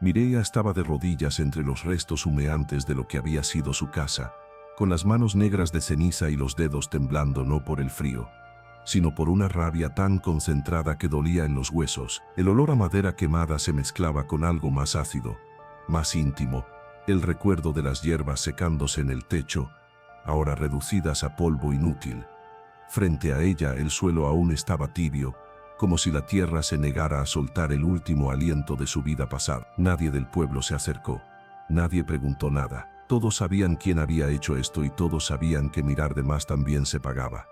Mireia estaba de rodillas entre los restos humeantes de lo que había sido su casa, con las manos negras de ceniza y los dedos temblando no por el frío, sino por una rabia tan concentrada que dolía en los huesos. El olor a madera quemada se mezclaba con algo más ácido, más íntimo, el recuerdo de las hierbas secándose en el techo, ahora reducidas a polvo inútil. Frente a ella el suelo aún estaba tibio, como si la tierra se negara a soltar el último aliento de su vida pasada. Nadie del pueblo se acercó. Nadie preguntó nada. Todos sabían quién había hecho esto y todos sabían que mirar de más también se pagaba.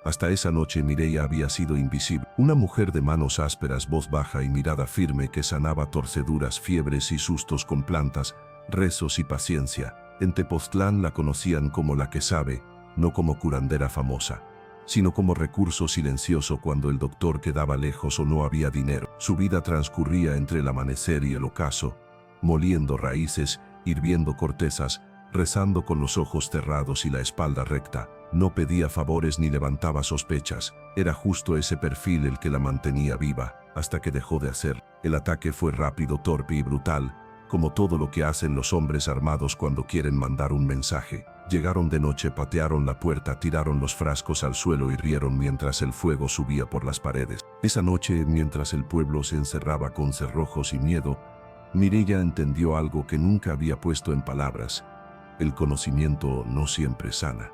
Hasta esa noche Mireia había sido invisible. Una mujer de manos ásperas, voz baja y mirada firme que sanaba torceduras, fiebres y sustos con plantas, rezos y paciencia. En Tepoztlán la conocían como la que sabe, no como curandera famosa, sino como recurso silencioso cuando el doctor quedaba lejos o no había dinero. Su vida transcurría entre el amanecer y el ocaso, moliendo raíces, hirviendo cortezas, rezando con los ojos cerrados y la espalda recta. No pedía favores ni levantaba sospechas. Era justo ese perfil el que la mantenía viva, hasta que dejó de hacer. El ataque fue rápido, torpe y brutal, como todo lo que hacen los hombres armados cuando quieren mandar un mensaje. Llegaron de noche, patearon la puerta, tiraron los frascos al suelo y rieron mientras el fuego subía por las paredes. Esa noche, mientras el pueblo se encerraba con cerrojos y miedo, Mireia entendió algo que nunca había puesto en palabras. El conocimiento no siempre sana.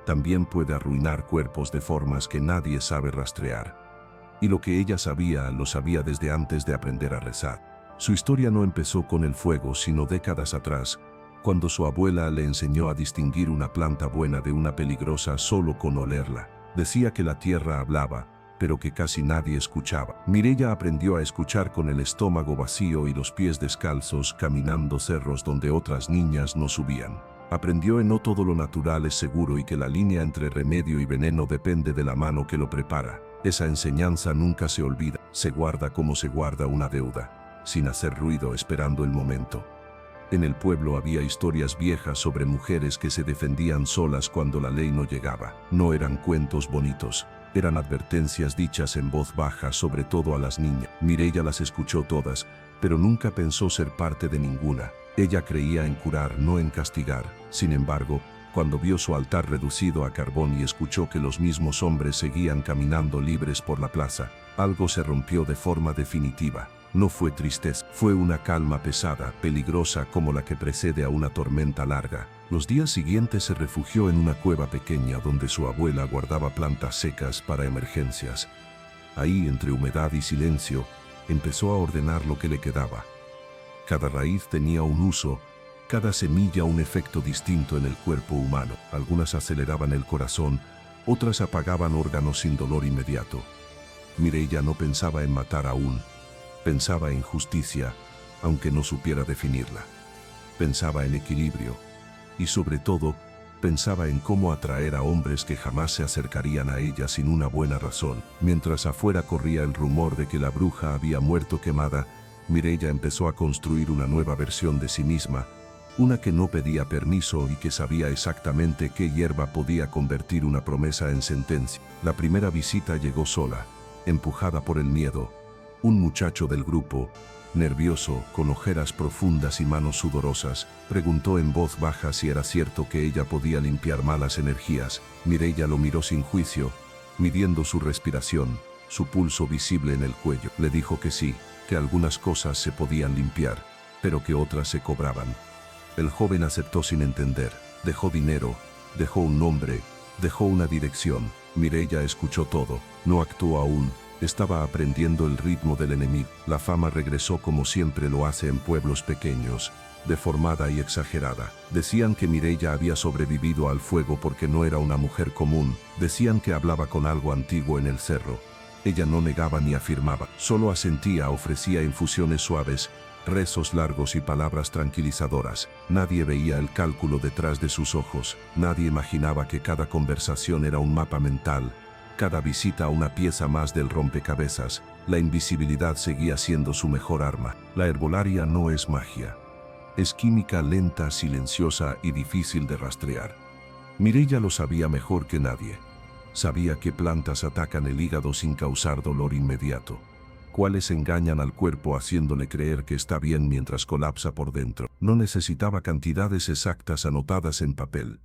También puede arruinar cuerpos de formas que nadie sabe rastrear. Y lo que ella sabía, lo sabía desde antes de aprender a rezar. Su historia no empezó con el fuego, sino décadas atrás, cuando su abuela le enseñó a distinguir una planta buena de una peligrosa solo con olerla. Decía que la tierra hablaba, pero que casi nadie escuchaba. Mireia aprendió a escuchar con el estómago vacío y los pies descalzos, caminando cerros donde otras niñas no subían. Aprendió que no todo lo natural es seguro y que la línea entre remedio y veneno depende de la mano que lo prepara. Esa enseñanza nunca se olvida, se guarda como se guarda una deuda, sin hacer ruido, esperando el momento. En el pueblo había historias viejas sobre mujeres que se defendían solas cuando la ley no llegaba. No eran cuentos bonitos, eran advertencias dichas en voz baja, sobre todo a las niñas. Mireia las escuchó todas, pero nunca pensó ser parte de ninguna. Ella creía en curar, no en castigar. Sin embargo, cuando vio su altar reducido a carbón y escuchó que los mismos hombres seguían caminando libres por la plaza, algo se rompió de forma definitiva. No fue tristeza, fue una calma pesada, peligrosa como la que precede a una tormenta larga. Los días siguientes se refugió en una cueva pequeña donde su abuela guardaba plantas secas para emergencias. Ahí, entre humedad y silencio, empezó a ordenar lo que le quedaba. Cada raíz tenía un uso, cada semilla un efecto distinto en el cuerpo humano. Algunas aceleraban el corazón, otras apagaban órganos sin dolor inmediato. Mireia no pensaba en matar aún. Pensaba en justicia, aunque no supiera definirla. Pensaba en equilibrio. Y sobre todo, pensaba en cómo atraer a hombres que jamás se acercarían a ella sin una buena razón. Mientras afuera corría el rumor de que la bruja había muerto quemada, Mireia empezó a construir una nueva versión de sí misma, una que no pedía permiso y que sabía exactamente qué hierba podía convertir una promesa en sentencia. La primera visita llegó sola, empujada por el miedo. Un muchacho del grupo, nervioso, con ojeras profundas y manos sudorosas, preguntó en voz baja si era cierto que ella podía limpiar malas energías. Mireia lo miró sin juicio, midiendo su respiración, su pulso visible en el cuello. Le dijo que sí, que algunas cosas se podían limpiar, pero que otras se cobraban. El joven aceptó sin entender. Dejó dinero, dejó un nombre, dejó una dirección. Mireia escuchó todo. No actuó aún. Estaba aprendiendo el ritmo del enemigo. La fama regresó como siempre lo hace en pueblos pequeños, deformada y exagerada. Decían que Mireia había sobrevivido al fuego porque no era una mujer común. Decían que hablaba con algo antiguo en el cerro. Ella no negaba ni afirmaba, solo asentía, ofrecía infusiones suaves, rezos largos y palabras tranquilizadoras. Nadie veía el cálculo detrás de sus ojos. Nadie imaginaba que cada conversación era un mapa mental, cada visita una pieza más del rompecabezas. La invisibilidad seguía siendo su mejor arma. La herbolaria no es magia. Es química lenta, silenciosa y difícil de rastrear. Mireia lo sabía mejor que nadie. Sabía qué plantas atacan el hígado sin causar dolor inmediato. cuáles engañan al cuerpo haciéndole creer que está bien mientras colapsa por dentro. No necesitaba cantidades exactas anotadas en papel.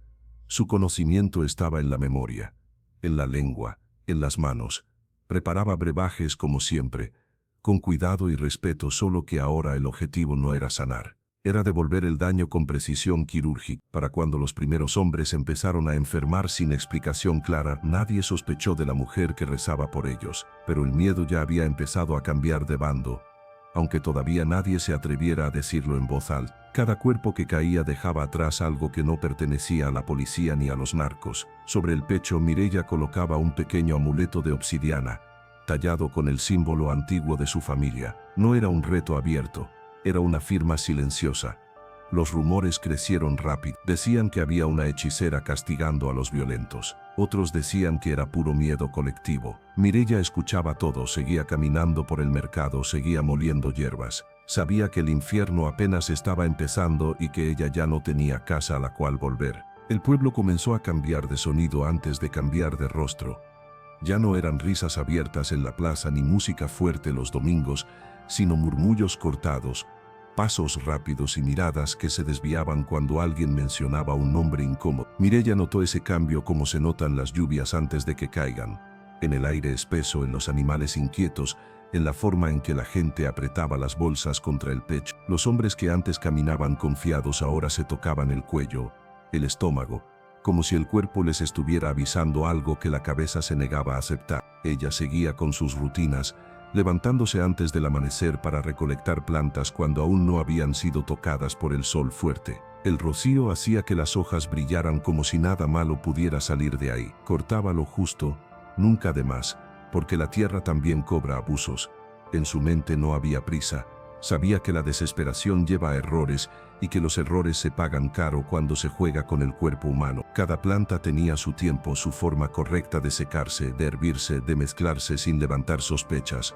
Su conocimiento estaba en la memoria, en la lengua, en las manos. Preparaba brebajes como siempre, con cuidado y respeto, solo que ahora el objetivo no era sanar. Era devolver el daño con precisión quirúrgica. Para cuando los primeros hombres empezaron a enfermar sin explicación clara, nadie sospechó de la mujer que rezaba por ellos, pero el miedo ya había empezado a cambiar de bando, aunque todavía nadie se atreviera a decirlo en voz alta. Cada cuerpo que caía dejaba atrás algo que no pertenecía a la policía ni a los narcos. Sobre el pecho, Mireya colocaba un pequeño amuleto de obsidiana, tallado con el símbolo antiguo de su familia. No era un reto abierto. Era una firma silenciosa. Los rumores crecieron rápido. Decían que había una hechicera castigando a los violentos. Otros decían que era puro miedo colectivo. Mireya escuchaba todo, seguía caminando por el mercado, seguía moliendo hierbas. Sabía que el infierno apenas estaba empezando y que ella ya no tenía casa a la cual volver. El pueblo comenzó a cambiar de sonido antes de cambiar de rostro. Ya no eran risas abiertas en la plaza ni música fuerte los domingos, sino murmullos cortados, pasos rápidos y miradas que se desviaban cuando alguien mencionaba un nombre incómodo. Mireya notó ese cambio como se notan las lluvias antes de que caigan, en el aire espeso, en los animales inquietos, en la forma en que la gente apretaba las bolsas contra el pecho. Los hombres que antes caminaban confiados ahora se tocaban el cuello, el estómago, como si el cuerpo les estuviera avisando algo que la cabeza se negaba a aceptar. Ella seguía con sus rutinas, levantándose antes del amanecer para recolectar plantas cuando aún no habían sido tocadas por el sol fuerte. El rocío hacía que las hojas brillaran como si nada malo pudiera salir de ahí. Cortaba lo justo, nunca de más, porque la tierra también cobra abusos. En su mente no había prisa. Sabía que la desesperación lleva a errores y que los errores se pagan caro cuando se juega con el cuerpo humano. Cada planta tenía su tiempo, su forma correcta de secarse, de hervirse, de mezclarse sin levantar sospechas.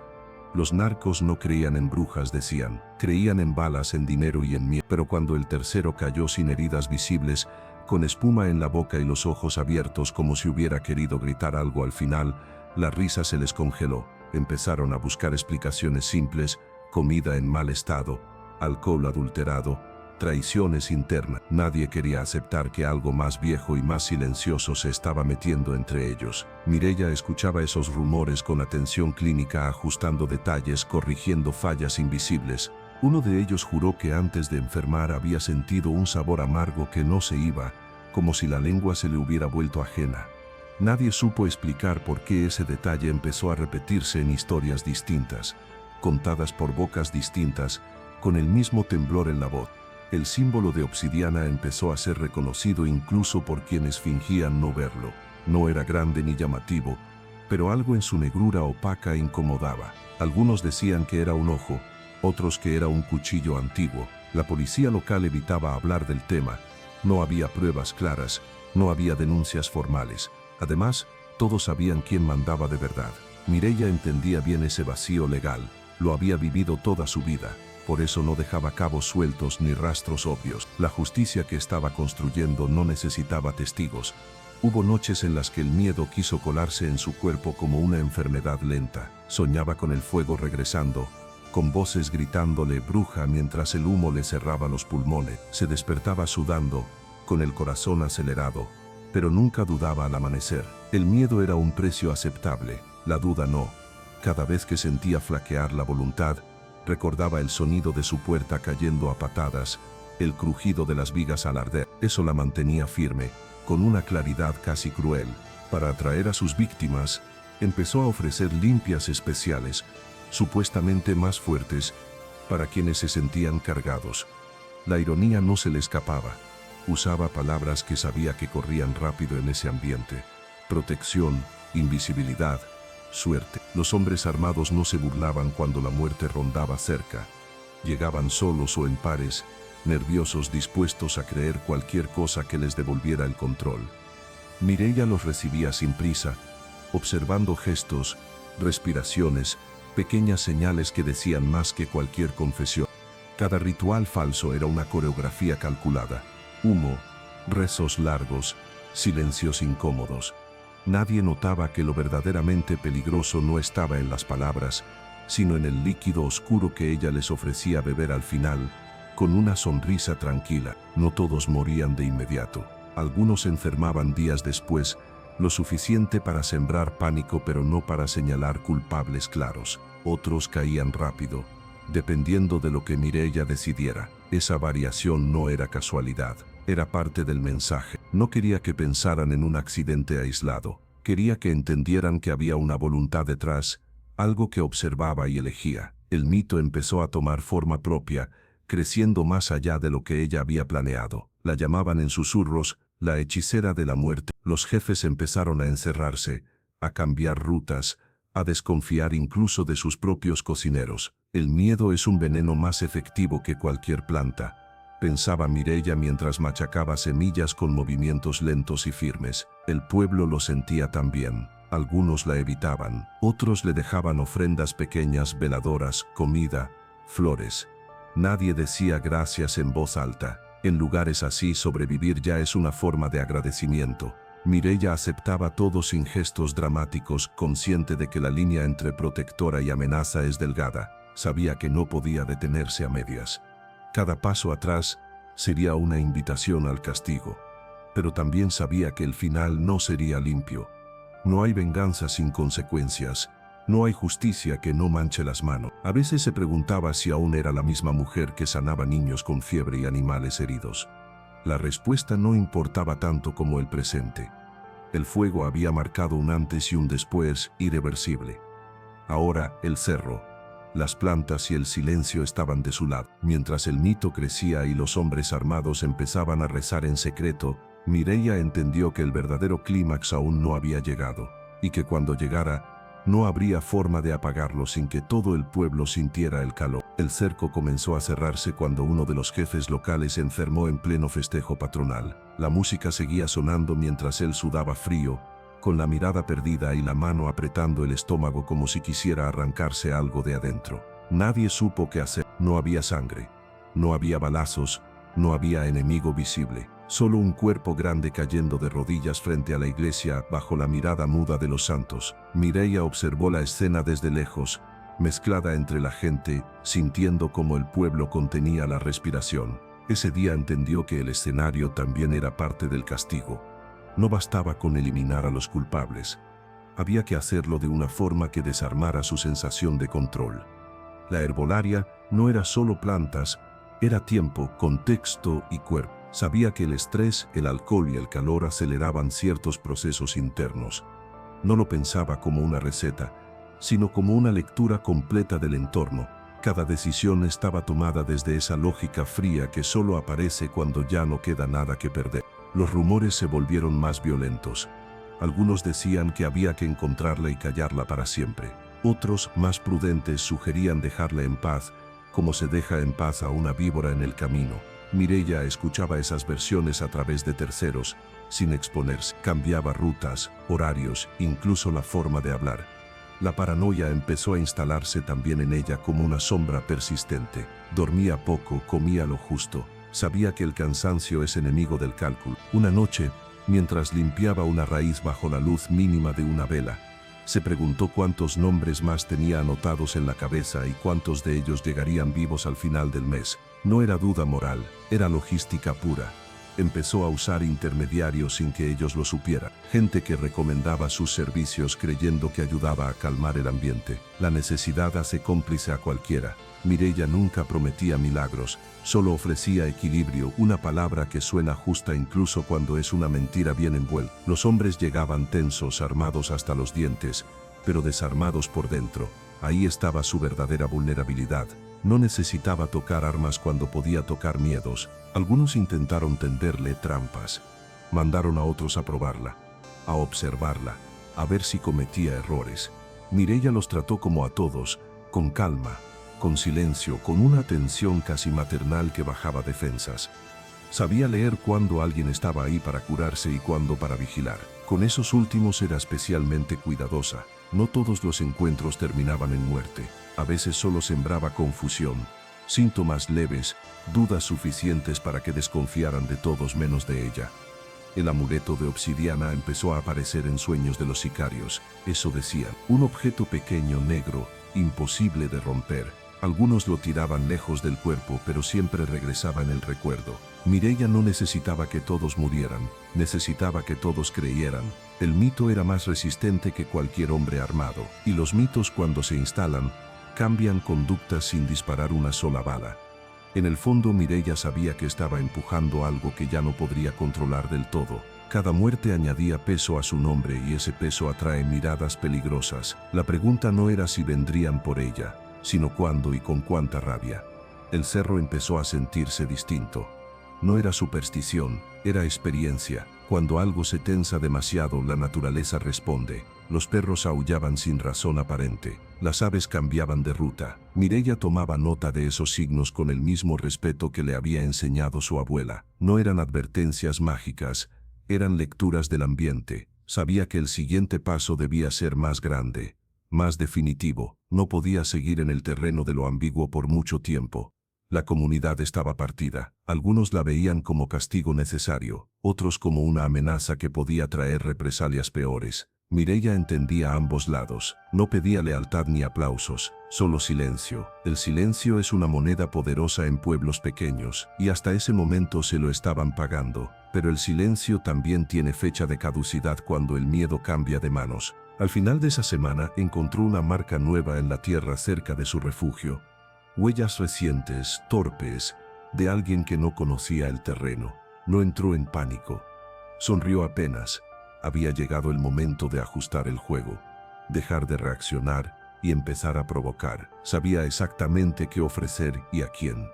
Los narcos no creían en brujas, decían. Creían en balas, en dinero y en miedo. Pero cuando el tercero cayó sin heridas visibles, con espuma en la boca y los ojos abiertos como si hubiera querido gritar algo al final, la risa se les congeló. Empezaron a buscar explicaciones simples: comida en mal estado, alcohol adulterado, traiciones internas. Nadie quería aceptar que algo más viejo y más silencioso se estaba metiendo entre ellos. Mireya escuchaba esos rumores con atención clínica, ajustando detalles, corrigiendo fallas invisibles. Uno de ellos juró que antes de enfermar había sentido un sabor amargo que no se iba, como si la lengua se le hubiera vuelto ajena. Nadie supo explicar por qué ese detalle empezó a repetirse en historias distintas, contadas por bocas distintas, con el mismo temblor en la voz. El símbolo de obsidiana empezó a ser reconocido incluso por quienes fingían no verlo. No era grande ni llamativo, pero algo en su negrura opaca incomodaba. Algunos decían que era un ojo, otros que era un cuchillo antiguo. La policía local evitaba hablar del tema. No había pruebas claras, no había denuncias formales. Además, todos sabían quién mandaba de verdad. Mireya entendía bien ese vacío legal. Lo había vivido toda su vida. Por eso no dejaba cabos sueltos ni rastros obvios. La justicia que estaba construyendo no necesitaba testigos. Hubo noches en las que el miedo quiso colarse en su cuerpo como una enfermedad lenta. Soñaba con el fuego regresando, con voces gritándole bruja mientras el humo le cerraba los pulmones. Se despertaba sudando, con el corazón acelerado, pero nunca dudaba al amanecer. El miedo era un precio aceptable, la duda no. Cada vez que sentía flaquear la voluntad, recordaba el sonido de su puerta cayendo a patadas, el crujido de las vigas al arder. Eso la mantenía firme, con una claridad casi cruel. Para atraer a sus víctimas, empezó a ofrecer limpias especiales, supuestamente más fuertes, para quienes se sentían cargados. La ironía no se le escapaba. Usaba palabras que sabía que corrían rápido en ese ambiente: protección, invisibilidad, suerte. Los hombres armados no se burlaban cuando la muerte rondaba cerca. Llegaban solos o en pares, nerviosos, dispuestos a creer cualquier cosa que les devolviera el control. Mireya los recibía sin prisa, observando gestos, respiraciones, pequeñas señales que decían más que cualquier confesión. Cada ritual falso era una coreografía calculada. Humo, rezos largos, silencios incómodos. Nadie notaba que lo verdaderamente peligroso no estaba en las palabras, sino en el líquido oscuro que ella les ofrecía beber al final, con una sonrisa tranquila. No todos morían de inmediato. Algunos se enfermaban días después, lo suficiente para sembrar pánico pero no para señalar culpables claros. Otros caían rápido, dependiendo de lo que Mireia decidiera. Esa variación no era casualidad, era parte del mensaje. No quería que pensaran en un accidente aislado. Quería que entendieran que había una voluntad detrás, algo que observaba y elegía. El mito empezó a tomar forma propia, creciendo más allá de lo que ella había planeado. La llamaban en susurros la hechicera de la muerte. Los jefes empezaron a encerrarse, a cambiar rutas, a desconfiar incluso de sus propios cocineros. El miedo es un veneno más efectivo que cualquier planta, pensaba Mireia mientras machacaba semillas con movimientos lentos y firmes. El pueblo lo sentía también. Algunos la evitaban, otros le dejaban ofrendas pequeñas, veladoras, comida, flores. Nadie decía gracias en voz alta. En lugares así, sobrevivir ya es una forma de agradecimiento. Mireia aceptaba todo sin gestos dramáticos, consciente de que la línea entre protectora y amenaza es delgada. Sabía que no podía detenerse a medias. Cada paso atrás sería una invitación al castigo. Pero también sabía que el final no sería limpio. No hay venganza sin consecuencias. No hay justicia que no manche las manos. A veces se preguntaba si aún era la misma mujer que sanaba niños con fiebre y animales heridos. La respuesta no importaba tanto como el presente. El fuego había marcado un antes y un después irreversible. Ahora el cerro, las plantas y el silencio estaban de su lado. Mientras el mito crecía y los hombres armados empezaban a rezar en secreto, Mireia entendió que el verdadero clímax aún no había llegado, y que cuando llegara, no habría forma de apagarlo sin que todo el pueblo sintiera el calor. El cerco comenzó a cerrarse cuando uno de los jefes locales se enfermó en pleno festejo patronal. La música seguía sonando mientras él sudaba frío, con la mirada perdida y la mano apretando el estómago como si quisiera arrancarse algo de adentro. Nadie supo qué hacer. No había sangre, no había balazos, no había enemigo visible. Solo un cuerpo grande cayendo de rodillas frente a la iglesia bajo la mirada muda de los santos. Mireia observó la escena desde lejos, mezclada entre la gente, sintiendo cómo el pueblo contenía la respiración. Ese día entendió que el escenario también era parte del castigo. No bastaba con eliminar a los culpables. Había que hacerlo de una forma que desarmara su sensación de control. La herbolaria no era solo plantas, era tiempo, contexto y cuerpo. Sabía que el estrés, el alcohol y el calor aceleraban ciertos procesos internos. No lo pensaba como una receta, sino como una lectura completa del entorno. Cada decisión estaba tomada desde esa lógica fría que solo aparece cuando ya no queda nada que perder. Los rumores se volvieron más violentos. Algunos decían que había que encontrarla y callarla para siempre. Otros, más prudentes, sugerían dejarla en paz, como se deja en paz a una víbora en el camino. Mireia escuchaba esas versiones a través de terceros, sin exponerse. Cambiaba rutas, horarios, incluso la forma de hablar. La paranoia empezó a instalarse también en ella como una sombra persistente. Dormía poco, comía lo justo. Sabía que el cansancio es enemigo del cálculo. Una noche, mientras limpiaba una raíz bajo la luz mínima de una vela, se preguntó cuántos nombres más tenía anotados en la cabeza y cuántos de ellos llegarían vivos al final del mes. No era duda moral, era logística pura. Empezó a usar intermediarios sin que ellos lo supieran. Gente que recomendaba sus servicios creyendo que ayudaba a calmar el ambiente. La necesidad hace cómplice a cualquiera. Mireia nunca prometía milagros, solo ofrecía equilibrio, una palabra que suena justa incluso cuando es una mentira bien envuelta. Los hombres llegaban tensos, armados hasta los dientes, pero desarmados por dentro. Ahí estaba su verdadera vulnerabilidad. No necesitaba tocar armas cuando podía tocar miedos. Algunos intentaron tenderle trampas. Mandaron a otros a probarla, a observarla, a ver si cometía errores. Mireia los trató como a todos, con calma, con silencio, con una atención casi maternal que bajaba defensas. Sabía leer cuándo alguien estaba ahí para curarse y cuándo para vigilar. Con esos últimos era especialmente cuidadosa. No todos los encuentros terminaban en muerte. A veces solo sembraba confusión, síntomas leves, dudas suficientes para que desconfiaran de todos menos de ella. El amuleto de obsidiana empezó a aparecer en sueños de los sicarios. Eso decían, un objeto pequeño, negro, imposible de romper. Algunos lo tiraban lejos del cuerpo, pero siempre regresaba en el recuerdo. Mireia no necesitaba que todos murieran, necesitaba que todos creyeran. El mito era más resistente que cualquier hombre armado, y los mitos, cuando se instalan, cambian conductas sin disparar una sola bala. En el fondo, Mireia sabía que estaba empujando algo que ya no podría controlar del todo. Cada muerte añadía peso a su nombre y ese peso atrae miradas peligrosas. La pregunta no era si vendrían por ella, sino cuándo y con cuánta rabia. El cerro empezó a sentirse distinto. No era superstición, era experiencia. Cuando algo se tensa demasiado, la naturaleza responde. Los perros aullaban sin razón aparente. Las aves cambiaban de ruta. Mireia tomaba nota de esos signos con el mismo respeto que le había enseñado su abuela. No eran advertencias mágicas, eran lecturas del ambiente. Sabía que el siguiente paso debía ser más grande, más definitivo. No podía seguir en el terreno de lo ambiguo por mucho tiempo. La comunidad estaba partida. Algunos la veían como castigo necesario, otros como una amenaza que podía traer represalias peores. Mireia entendía ambos lados. No pedía lealtad ni aplausos, solo silencio. El silencio es una moneda poderosa en pueblos pequeños, y hasta ese momento se lo estaban pagando. Pero el silencio también tiene fecha de caducidad cuando el miedo cambia de manos. Al final de esa semana encontró una marca nueva en la tierra cerca de su refugio. Huellas recientes, torpes, de alguien que no conocía el terreno. No entró en pánico. Sonrió apenas. Había llegado el momento de ajustar el juego, dejar de reaccionar y empezar a provocar. Sabía exactamente qué ofrecer y a quién.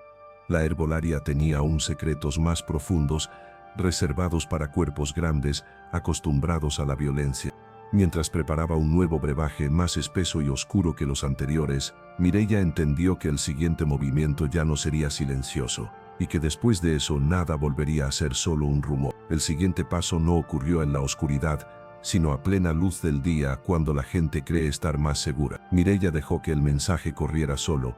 La herbolaria tenía aún secretos más profundos, reservados para cuerpos grandes, acostumbrados a la violencia. Mientras preparaba un nuevo brebaje más espeso y oscuro que los anteriores, Mireia entendió que el siguiente movimiento ya no sería silencioso, y que después de eso nada volvería a ser solo un rumor. El siguiente paso no ocurrió en la oscuridad, sino a plena luz del día, cuando la gente cree estar más segura. Mireia dejó que el mensaje corriera solo,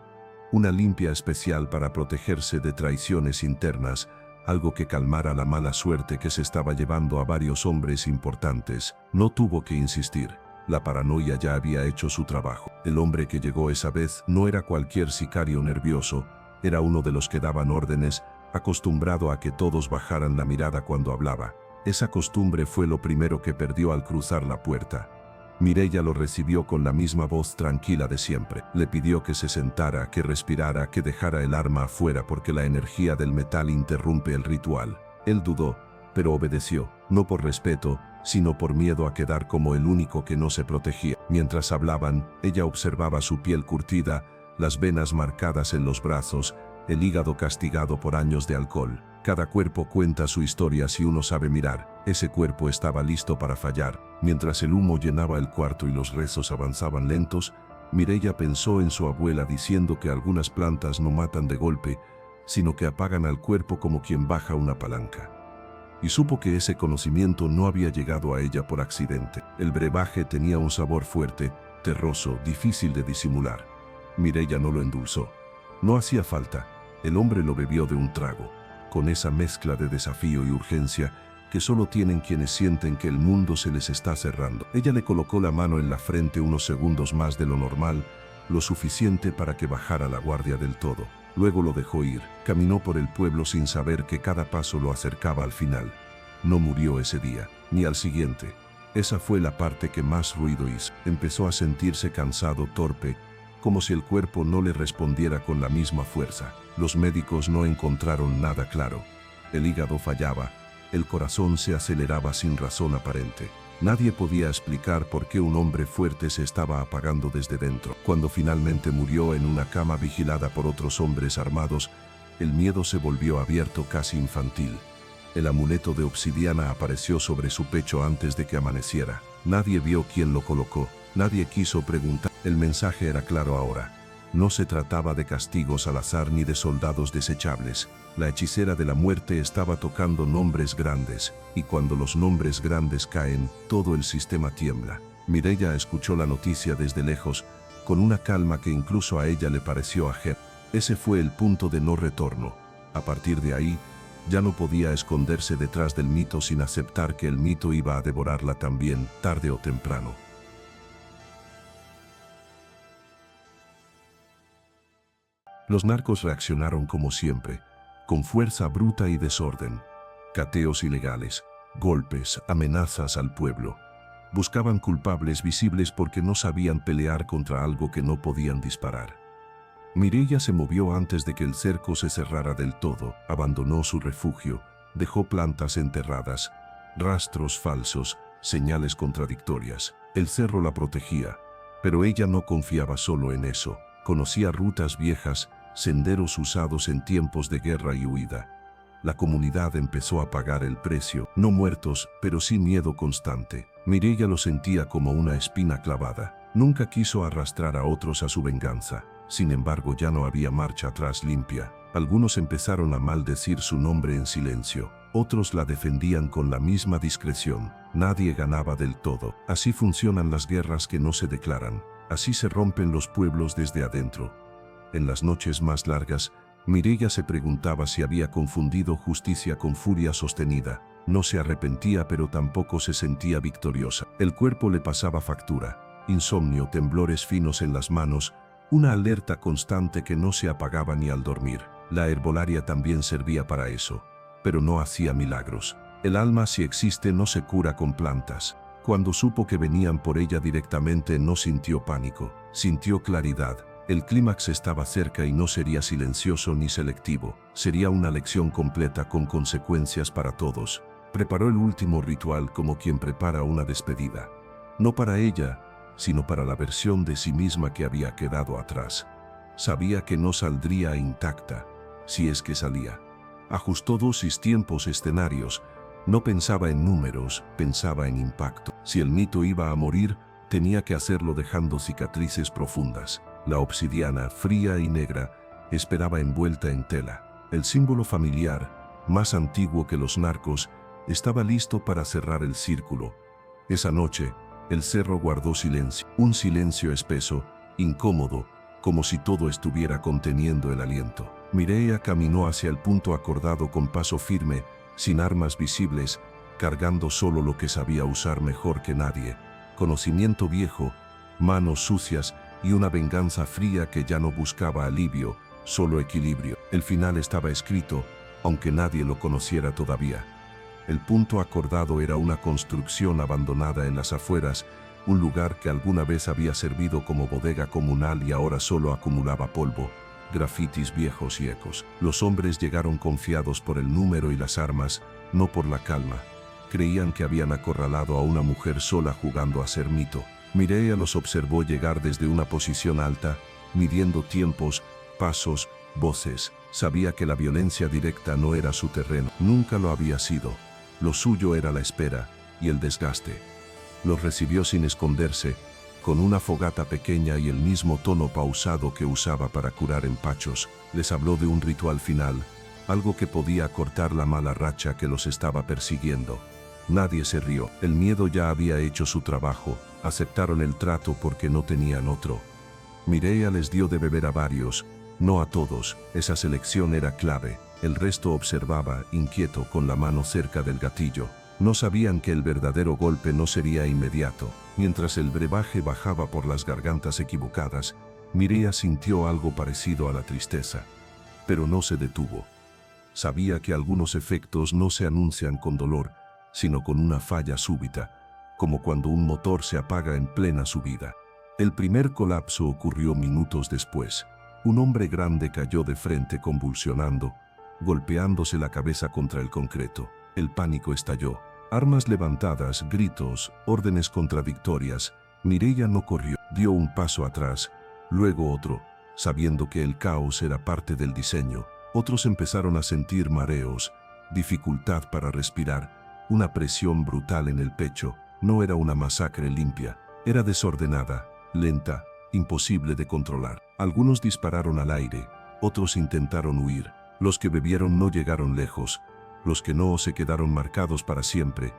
una limpia especial para protegerse de traiciones internas, algo que calmara la mala suerte que se estaba llevando a varios hombres importantes. No tuvo que insistir. La paranoia ya había hecho su trabajo. El hombre que llegó esa vez no era cualquier sicario nervioso, era uno de los que daban órdenes, acostumbrado a que todos bajaran la mirada cuando hablaba. Esa costumbre fue lo primero que perdió al cruzar la puerta. Mireia lo recibió con la misma voz tranquila de siempre. Le pidió que se sentara, que respirara, que dejara el arma afuera porque la energía del metal interrumpe el ritual. Él dudó, pero obedeció, no por respeto, sino por miedo a quedar como el único que no se protegía. Mientras hablaban, ella observaba su piel curtida, las venas marcadas en los brazos, el hígado castigado por años de alcohol. Cada cuerpo cuenta su historia si uno sabe mirar. Ese cuerpo estaba listo para fallar. Mientras el humo llenaba el cuarto y los rezos avanzaban lentos, Mireia pensó en su abuela diciendo que algunas plantas no matan de golpe, sino que apagan al cuerpo como quien baja una palanca. Y supo que ese conocimiento no había llegado a ella por accidente. El brebaje tenía un sabor fuerte, terroso, difícil de disimular. Mireia no lo endulzó. No hacía falta. El hombre lo bebió de un trago, con esa mezcla de desafío y urgencia que solo tienen quienes sienten que el mundo se les está cerrando. Ella le colocó la mano en la frente unos segundos más de lo normal, lo suficiente para que bajara la guardia del todo. Luego lo dejó ir. Caminó por el pueblo sin saber que cada paso lo acercaba al final. No murió ese día, ni al siguiente. Esa fue la parte que más ruido hizo. Empezó a sentirse cansado, torpe, como si el cuerpo no le respondiera con la misma fuerza. Los médicos no encontraron nada claro. El hígado fallaba, el corazón se aceleraba sin razón aparente. Nadie podía explicar por qué un hombre fuerte se estaba apagando desde dentro. Cuando finalmente murió en una cama vigilada por otros hombres armados, el miedo se volvió abierto, casi infantil. El amuleto de obsidiana apareció sobre su pecho antes de que amaneciera. Nadie vio quién lo colocó, nadie quiso preguntar. El mensaje era claro ahora. No se trataba de castigos al azar ni de soldados desechables. La hechicera de la muerte estaba tocando nombres grandes, y cuando los nombres grandes caen, todo el sistema tiembla. Mireia escuchó la noticia desde lejos, con una calma que incluso a ella le pareció ajena. Ese fue el punto de no retorno. A partir de ahí, Ya no podía esconderse detrás del mito sin aceptar que el mito iba a devorarla también, tarde o temprano. Los narcos reaccionaron como siempre, con fuerza bruta y desorden. Cateos ilegales, golpes, amenazas al pueblo. Buscaban culpables visibles porque no sabían pelear contra algo que no podían disparar. Mireia se movió antes de que el cerco se cerrara del todo, abandonó su refugio, dejó plantas enterradas, rastros falsos, señales contradictorias. El cerro la protegía, pero ella no confiaba solo en eso. Conocía rutas viejas, senderos usados en tiempos de guerra y huida. La comunidad empezó a pagar el precio, no muertos, pero sí miedo constante. Mireia lo sentía como una espina clavada. Nunca quiso arrastrar a otros a su venganza. Sin embargo, ya no había marcha atrás limpia. Algunos empezaron a maldecir su nombre en silencio. Otros la defendían con la misma discreción. Nadie ganaba del todo. Así funcionan las guerras que no se declaran. Así se rompen los pueblos desde adentro. En las noches más largas, Mireia se preguntaba si había confundido justicia con furia sostenida. No se arrepentía, pero tampoco se sentía victoriosa. El cuerpo le pasaba factura. Insomnio, temblores finos en las manos, una alerta constante que no se apagaba ni al dormir. La herbolaria también servía para eso, pero no hacía milagros. El alma, si existe, no se cura con plantas. Cuando supo que venían por ella directamente, no sintió pánico, sintió claridad. El clímax estaba cerca y no sería silencioso ni selectivo. Sería una lección completa con consecuencias para todos. Preparó el último ritual como quien prepara una despedida. No para ella, sino para la versión de sí misma que había quedado atrás. Sabía que no saldría intacta, si es que salía. Ajustó dosis, tiempos, escenarios. No pensaba en números, pensaba en impacto. Si el mito iba a morir, tenía que hacerlo dejando cicatrices profundas. La obsidiana, fría y negra, esperaba envuelta en tela. El símbolo familiar, más antiguo que los narcos, estaba listo para cerrar el círculo. Esa noche, el cerro guardó silencio. Un silencio espeso, incómodo, como si todo estuviera conteniendo el aliento. Mireia caminó hacia el punto acordado con paso firme, sin armas visibles, cargando solo lo que sabía usar mejor que nadie. Conocimiento viejo, manos sucias y una venganza fría que ya no buscaba alivio, solo equilibrio. El final estaba escrito, aunque nadie lo conociera todavía. El punto acordado era una construcción abandonada en las afueras, un lugar que alguna vez había servido como bodega comunal y ahora solo acumulaba polvo, grafitis viejos y ecos. Los hombres llegaron confiados por el número y las armas, no por la calma. Creían que habían acorralado a una mujer sola jugando a ser mito. Mireia los observó llegar desde una posición alta, midiendo tiempos, pasos, voces. Sabía que la violencia directa no era su terreno, nunca lo había sido. Lo suyo era la espera y el desgaste. Los recibió sin esconderse, con una fogata pequeña y el mismo tono pausado que usaba para curar empachos. Les habló de un ritual final, algo que podía cortar la mala racha que los estaba persiguiendo. Nadie se rió. El miedo ya había hecho su trabajo. Aceptaron el trato porque no tenían otro. Mireia les dio de beber a varios, no a todos. Esa selección era clave. El resto observaba, inquieto, con la mano cerca del gatillo. No sabían que el verdadero golpe no sería inmediato. Mientras el brebaje bajaba por las gargantas equivocadas, Mireia sintió algo parecido a la tristeza. Pero no se detuvo. Sabía que algunos efectos no se anuncian con dolor, sino con una falla súbita, como cuando un motor se apaga en plena subida. El primer colapso ocurrió minutos después. Un hombre grande cayó de frente convulsionando, golpeándose la cabeza contra el concreto. El pánico estalló. Armas levantadas, gritos, órdenes contradictorias. Mireia no corrió, dio un paso atrás, luego otro, sabiendo que el caos era parte del diseño. Otros empezaron a sentir mareos, dificultad para respirar, una presión brutal en el pecho. No era una masacre limpia, era desordenada, lenta, imposible de controlar. Algunos dispararon al aire, otros intentaron huir. Los que bebieron no llegaron lejos, los que no se quedaron marcados para siempre.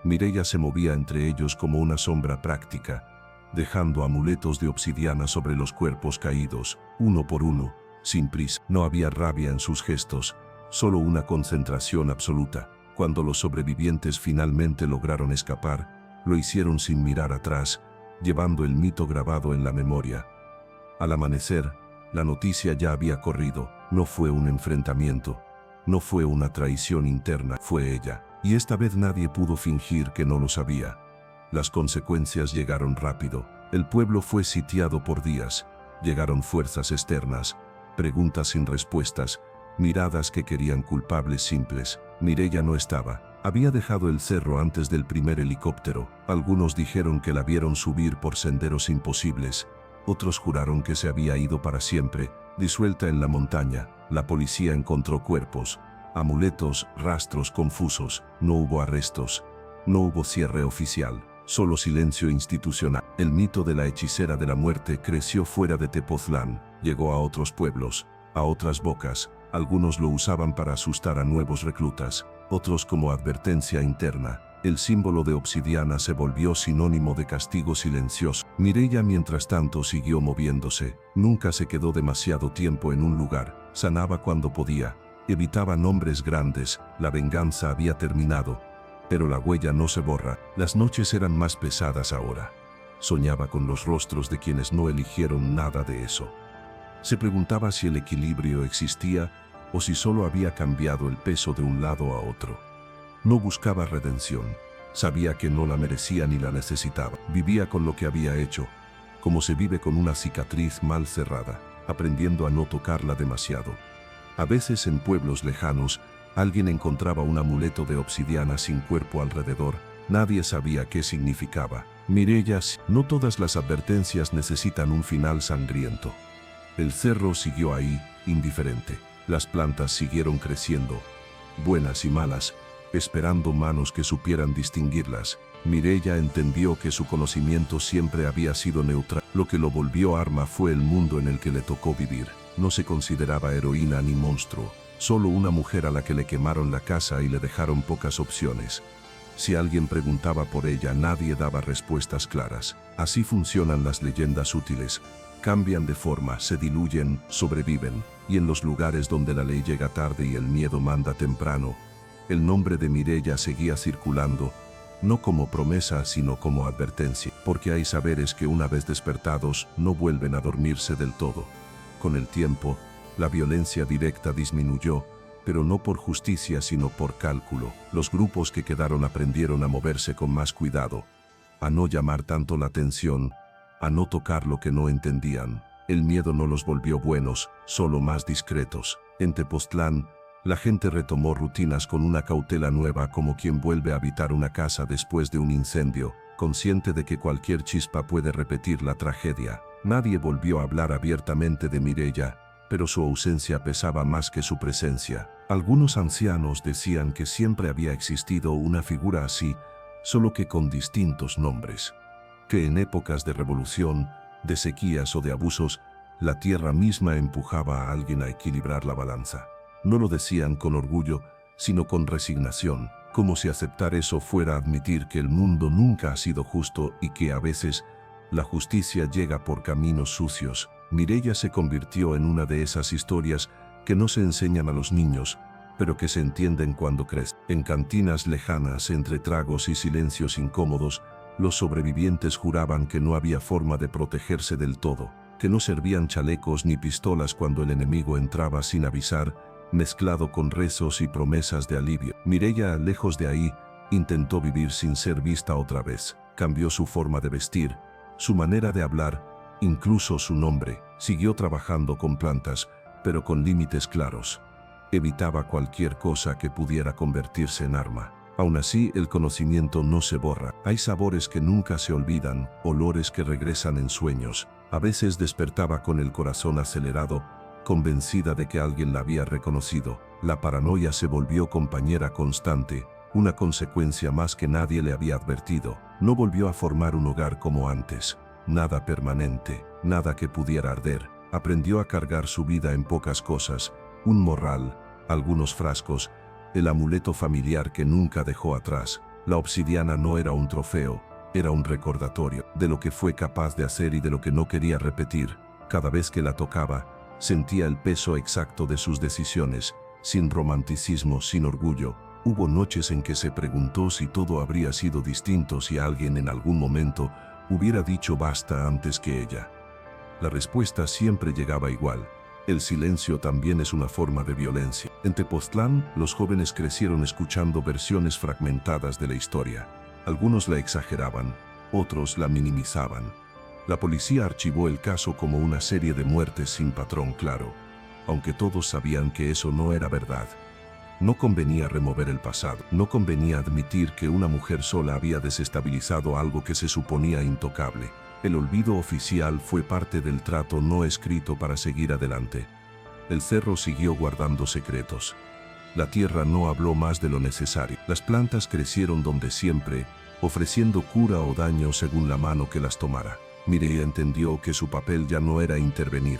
Mireia se movía entre ellos como una sombra práctica, dejando amuletos de obsidiana sobre los cuerpos caídos, uno por uno, sin prisa. No había rabia en sus gestos, solo una concentración absoluta. Cuando los sobrevivientes finalmente lograron escapar, lo hicieron sin mirar atrás, llevando el mito grabado en la memoria. Al amanecer, la noticia ya había corrido. No fue un enfrentamiento, no fue una traición interna, fue ella. Y esta vez nadie pudo fingir que no lo sabía. Las consecuencias llegaron rápido. El pueblo fue sitiado por días. Llegaron fuerzas externas, preguntas sin respuestas, miradas que querían culpables simples. Mireya no estaba. Había dejado el cerro antes del primer helicóptero. Algunos dijeron que la vieron subir por senderos imposibles. Otros juraron que se había ido para siempre, disuelta en la montaña. La policía encontró cuerpos, amuletos, rastros confusos. No hubo arrestos. No hubo cierre oficial. Solo silencio institucional. El mito de la hechicera de la muerte creció fuera de Tepoztlán. Llegó a otros pueblos, a otras bocas. Algunos lo usaban para asustar a nuevos reclutas, otros como advertencia interna. El símbolo de obsidiana se volvió sinónimo de castigo silencioso. Mireya, mientras tanto, siguió moviéndose. Nunca se quedó demasiado tiempo en un lugar. Sanaba cuando podía. Evitaba nombres grandes. La venganza había terminado. Pero la huella no se borra. Las noches eran más pesadas ahora. Soñaba con los rostros de quienes no eligieron nada de eso. Se preguntaba si el equilibrio existía o si solo había cambiado el peso de un lado a otro. No buscaba redención. Sabía que no la merecía ni la necesitaba. Vivía con lo que había hecho, como se vive con una cicatriz mal cerrada, aprendiendo a no tocarla demasiado. A veces en pueblos lejanos, alguien encontraba un amuleto de obsidiana sin cuerpo alrededor. Nadie sabía qué significaba. Mireya, no todas las advertencias necesitan un final sangriento. El cerro siguió ahí, indiferente. Las plantas siguieron creciendo, buenas y malas, esperando manos que supieran distinguirlas. Mireya entendió que su conocimiento siempre había sido neutral. Lo que lo volvió arma fue el mundo en el que le tocó vivir. No se consideraba heroína ni monstruo, solo una mujer a la que le quemaron la casa y le dejaron pocas opciones. Si alguien preguntaba por ella, nadie daba respuestas claras. Así funcionan las leyendas útiles. Cambian de forma, se diluyen, sobreviven, y en los lugares donde la ley llega tarde y el miedo manda temprano, el nombre de Mireya seguía circulando, no como promesa sino como advertencia, porque hay saberes que una vez despertados no vuelven a dormirse del todo. Con el tiempo, la violencia directa disminuyó, pero no por justicia sino por cálculo. Los grupos que quedaron aprendieron a moverse con más cuidado, a no llamar tanto la atención, a no tocar lo que no entendían. El miedo no los volvió buenos, solo más discretos. En Tepoztlán, la gente retomó rutinas con una cautela nueva, como quien vuelve a habitar una casa después de un incendio, consciente de que cualquier chispa puede repetir la tragedia. Nadie volvió a hablar abiertamente de Mireya, pero su ausencia pesaba más que su presencia. Algunos ancianos decían que siempre había existido una figura así, solo que con distintos nombres. Que en épocas de revolución, de sequías o de abusos, la tierra misma empujaba a alguien a equilibrar la balanza. No lo decían con orgullo, sino con resignación, como si aceptar eso fuera admitir que el mundo nunca ha sido justo y que a veces la justicia llega por caminos sucios. Mireya se convirtió en una de esas historias que no se enseñan a los niños, pero que se entienden cuando crecen. En cantinas lejanas, entre tragos y silencios incómodos, los sobrevivientes juraban que no había forma de protegerse del todo, que no servían chalecos ni pistolas cuando el enemigo entraba sin avisar, mezclado con rezos y promesas de alivio. Mireya, lejos de ahí, intentó vivir sin ser vista otra vez. Cambió su forma de vestir, su manera de hablar, incluso su nombre. Siguió trabajando con plantas, pero con límites claros. Evitaba cualquier cosa que pudiera convertirse en arma. Aún así, el conocimiento no se borra. Hay sabores que nunca se olvidan, olores que regresan en sueños. A veces despertaba con el corazón acelerado, convencida de que alguien la había reconocido. La paranoia se volvió compañera constante, una consecuencia más que nadie le había advertido. No volvió a formar un hogar como antes. Nada permanente, nada que pudiera arder. Aprendió a cargar su vida en pocas cosas, un morral, algunos frascos, el amuleto familiar que nunca dejó atrás. La obsidiana no era un trofeo, era un recordatorio de lo que fue capaz de hacer y de lo que no quería repetir. Cada vez que la tocaba, sentía el peso exacto de sus decisiones, sin romanticismo, sin orgullo. Hubo noches en que se preguntó si todo habría sido distinto si alguien en algún momento hubiera dicho basta antes que ella. La respuesta siempre llegaba igual. El silencio también es una forma de violencia. En Tepoztlán, los jóvenes crecieron escuchando versiones fragmentadas de la historia. Algunos la exageraban, otros la minimizaban. La policía archivó el caso como una serie de muertes sin patrón claro, aunque todos sabían que eso no era verdad. No convenía remover el pasado, no convenía admitir que una mujer sola había desestabilizado algo que se suponía intocable. El olvido oficial fue parte del trato no escrito para seguir adelante. El cerro siguió guardando secretos. La tierra no habló más de lo necesario. Las plantas crecieron donde siempre, ofreciendo cura o daño según la mano que las tomara. Mireia entendió que su papel ya no era intervenir,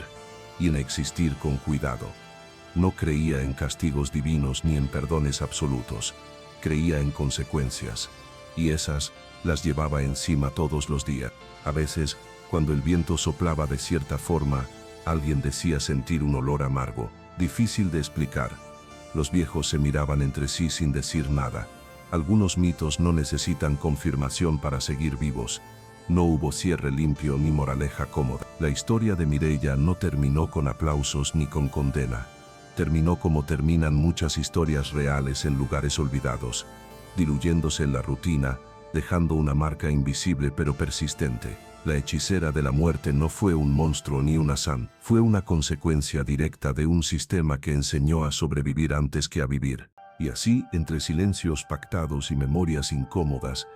y en existir con cuidado. No creía en castigos divinos ni en perdones absolutos. Creía en consecuencias, y esas las llevaba encima todos los días. A veces, cuando el viento soplaba de cierta forma, alguien decía sentir un olor amargo, difícil de explicar. Los viejos se miraban entre sí sin decir nada. Algunos mitos no necesitan confirmación para seguir vivos. No hubo cierre limpio ni moraleja cómoda. La historia de Mireia no terminó con aplausos ni con condena. Terminó como terminan muchas historias reales en lugares olvidados, diluyéndose en la rutina, dejando una marca invisible pero persistente. La hechicera de la muerte no fue un monstruo ni una santa, fue una consecuencia directa de un sistema que enseñó a sobrevivir antes que a vivir. Y así, entre silencios pactados y memorias incómodas,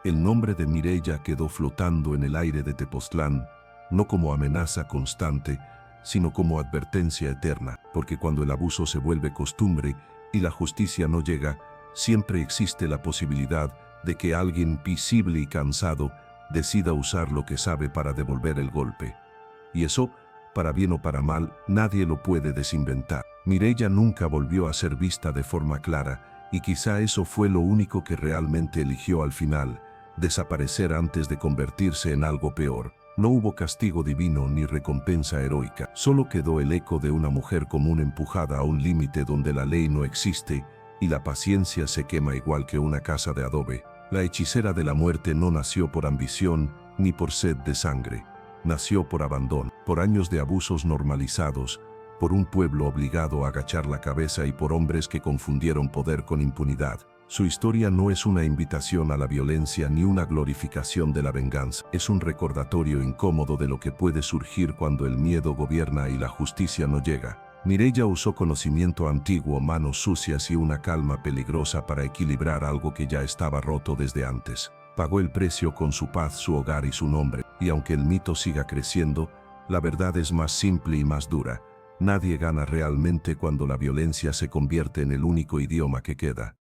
el nombre de Mireia quedó flotando en el aire de Tepoztlán, no como amenaza constante, sino como advertencia eterna, porque cuando el abuso se vuelve costumbre y la justicia no llega, siempre existe la posibilidad de que alguien visible y cansado decida usar lo que sabe para devolver el golpe. Y eso, para bien o para mal, nadie lo puede desinventar. Mireia nunca volvió a ser vista de forma clara, y quizá eso fue lo único que realmente eligió al final, desaparecer antes de convertirse en algo peor. No hubo castigo divino ni recompensa heroica, solo quedó el eco de una mujer común empujada a un límite donde la ley no existe y la paciencia se quema igual que una casa de adobe. La hechicera de la muerte no nació por ambición ni por sed de sangre, nació por abandono, por años de abusos normalizados, por un pueblo obligado a agachar la cabeza y por hombres que confundieron poder con impunidad. Su historia no es una invitación a la violencia ni una glorificación de la venganza. Es un recordatorio incómodo de lo que puede surgir cuando el miedo gobierna y la justicia no llega. Mireia usó conocimiento antiguo, manos sucias y una calma peligrosa para equilibrar algo que ya estaba roto desde antes. Pagó el precio con su paz, su hogar y su nombre. Y aunque el mito siga creciendo, la verdad es más simple y más dura. Nadie gana realmente cuando la violencia se convierte en el único idioma que queda.